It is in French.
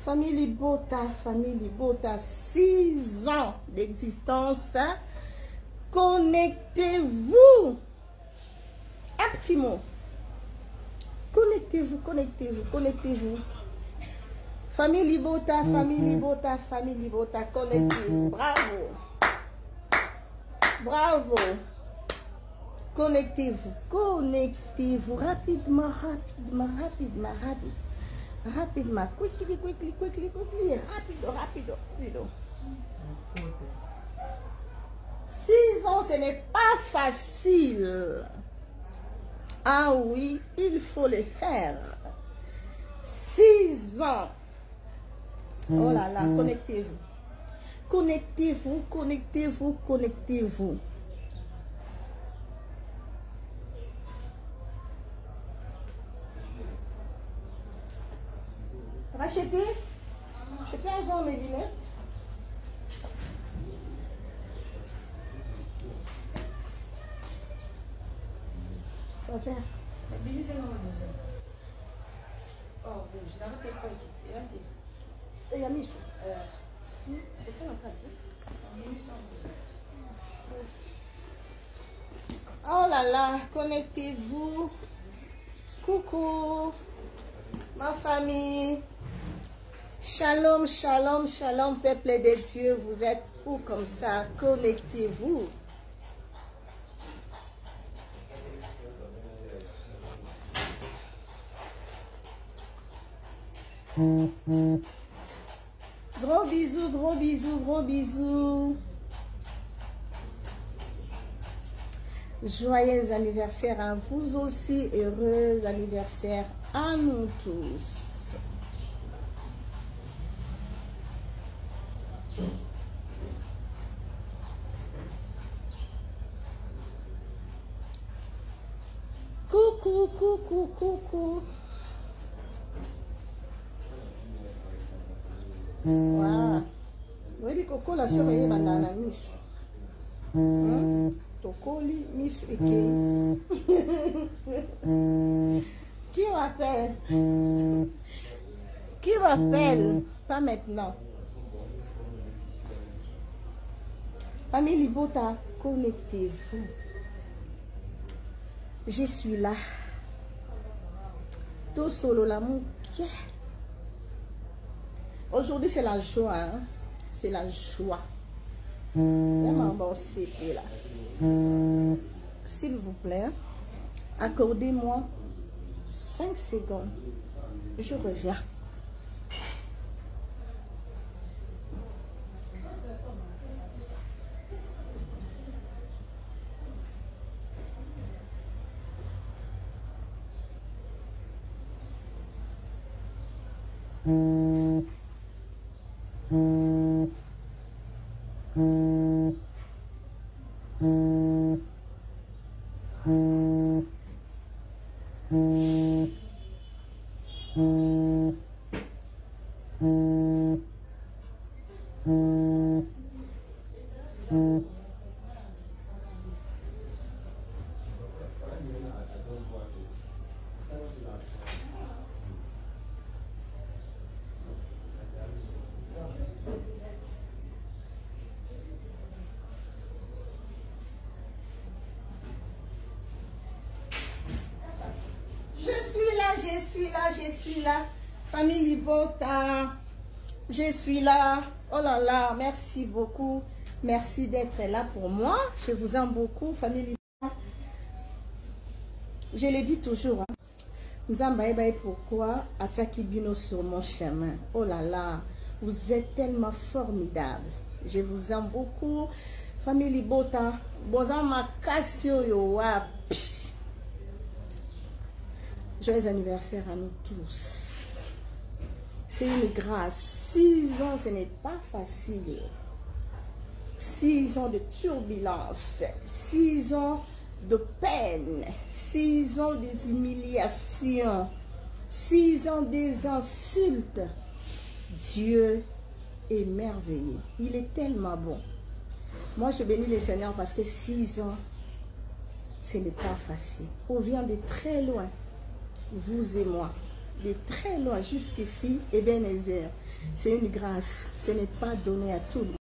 Famille Libota, 6 ans d'existence. Connectez-vous. Un petit mot. Connectez-vous. Famille Libota, connectez-vous. Bravo. Connectez-vous. Rapidement. Quickly. Rapido. 6 ans, ce n'est pas facile. Ah oui, il faut le faire. 6 ans. Oh là là, connectez-vous. Rachetez. Je peux avoir mes lunettes. Ça va faire. Il y a mis. Oh là là, connectez-vous. Coucou, ma famille. Shalom, peuple de Dieu. Vous êtes où comme ça? Connectez-vous. Gros bisous. Joyeux anniversaire à vous aussi. Heureux anniversaire à nous tous. Coucou. Wow. Oui, Coco, la soeur est banana miss. Tokoli miss eke. Qui m'appelle? Pas maintenant. Famille Libota, connectez-vous. Je suis là. Tout solo l'amour. Aujourd'hui, c'est la joie. Hein? C'est la joie. Vraiment bon CP là. S'il vous plaît, accordez-moi 5 secondes. Je reviens. Je suis là. Famille Libota, je suis là. Oh là là, merci beaucoup. Merci d'être là pour moi. Je vous aime beaucoup, famille Libota. Je le dis toujours. Nous avons pourquoi Ataki Bino sur mon chemin. Oh là là, vous êtes tellement formidable. Je vous aime beaucoup. Famille Libota, Bozama Kassio Yowapi. Joyeux anniversaire à nous tous. C'est une grâce. 6 ans, ce n'est pas facile. 6 ans de turbulence. 6 ans de peine. 6 ans des humiliations. 6 ans des insultes. Dieu est merveilleux. Il est tellement bon. Moi, je bénis le Seigneur parce que 6 ans, ce n'est pas facile. On vient de très loin. Vous et moi. de très loin jusqu'ici, Ebenezer. C'est une grâce. Ce n'est pas donné à tout le monde.